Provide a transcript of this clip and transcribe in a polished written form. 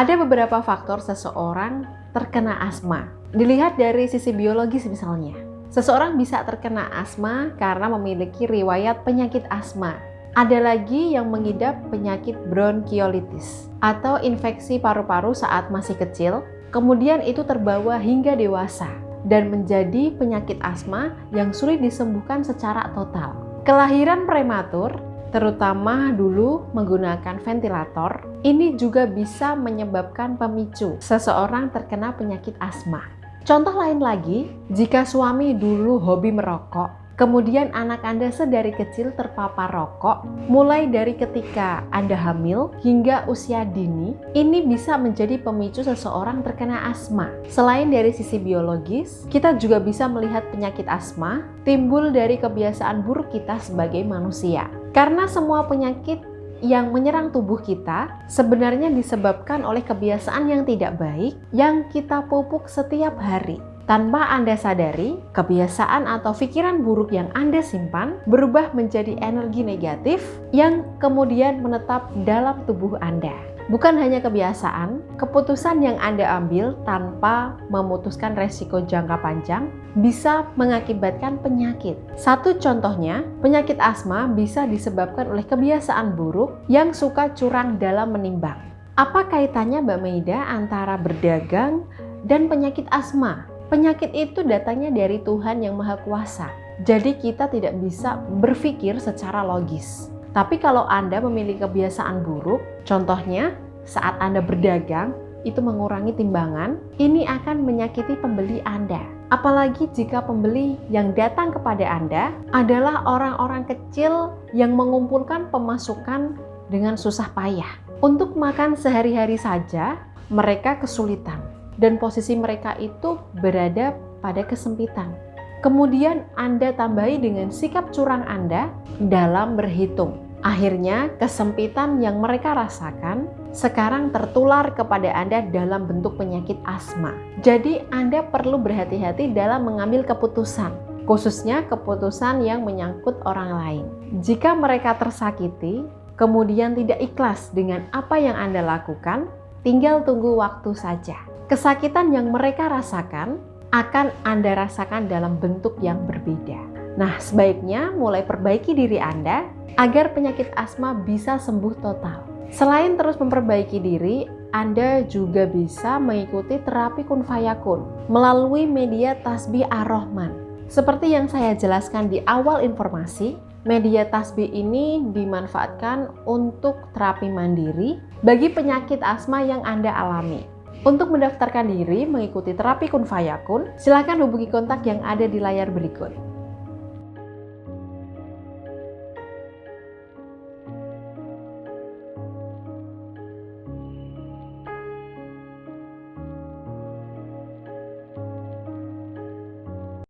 Ada beberapa faktor seseorang terkena asma. Dilihat dari sisi biologis misalnya. Seseorang bisa terkena asma karena memiliki riwayat penyakit asma. Ada lagi yang mengidap penyakit bronkiolitis atau infeksi paru-paru saat masih kecil, kemudian itu terbawa hingga dewasa dan menjadi penyakit asma yang sulit disembuhkan secara total. Kelahiran prematur, terutama dulu menggunakan ventilator, ini juga bisa menyebabkan pemicu seseorang terkena penyakit asma. Contoh lain lagi, jika suami dulu hobi merokok, kemudian anak Anda sedari kecil terpapar rokok, mulai dari ketika Anda hamil hingga usia dini, ini bisa menjadi pemicu seseorang terkena asma. Selain dari sisi biologis, kita juga bisa melihat penyakit asma timbul dari kebiasaan buruk kita sebagai manusia. Karena semua penyakit yang menyerang tubuh kita sebenarnya disebabkan oleh kebiasaan yang tidak baik yang kita pupuk setiap hari. Tanpa Anda sadari, kebiasaan atau pikiran buruk yang Anda simpan berubah menjadi energi negatif yang kemudian menetap dalam tubuh Anda. Bukan hanya kebiasaan, keputusan yang Anda ambil tanpa memutuskan resiko jangka panjang bisa mengakibatkan penyakit. Satu contohnya, penyakit asma bisa disebabkan oleh kebiasaan buruk yang suka curang dalam menimbang. Apa kaitannya Mbak Maida antara berdagang dan penyakit asma? Penyakit itu datangnya dari Tuhan yang Maha Kuasa. Jadi kita tidak bisa berpikir secara logis. Tapi kalau Anda memiliki kebiasaan buruk, contohnya saat Anda berdagang, itu mengurangi timbangan, ini akan menyakiti pembeli Anda. Apalagi jika pembeli yang datang kepada Anda adalah orang-orang kecil yang mengumpulkan pemasukan dengan susah payah. Untuk makan sehari-hari saja, mereka kesulitan. Dan posisi mereka itu berada pada kesempitan. Kemudian Anda tambahi dengan sikap curang Anda dalam berhitung. Akhirnya kesempitan yang mereka rasakan sekarang tertular kepada Anda dalam bentuk penyakit asma. Jadi Anda perlu berhati-hati dalam mengambil keputusan, khususnya keputusan yang menyangkut orang lain. Jika mereka tersakiti, kemudian tidak ikhlas dengan apa yang Anda lakukan, tinggal tunggu waktu saja. Kesakitan yang mereka rasakan akan Anda rasakan dalam bentuk yang berbeda. Nah, sebaiknya mulai perbaiki diri Anda agar penyakit asma bisa sembuh total. Selain terus memperbaiki diri, Anda juga bisa mengikuti terapi Kun Fayakun melalui media tasbih Ar-Rahman. Seperti yang saya jelaskan di awal informasi, media tasbih ini dimanfaatkan untuk terapi mandiri bagi penyakit asma yang Anda alami. Untuk mendaftarkan diri mengikuti terapi Kun Fayakun, silakan hubungi kontak yang ada di layar berikut.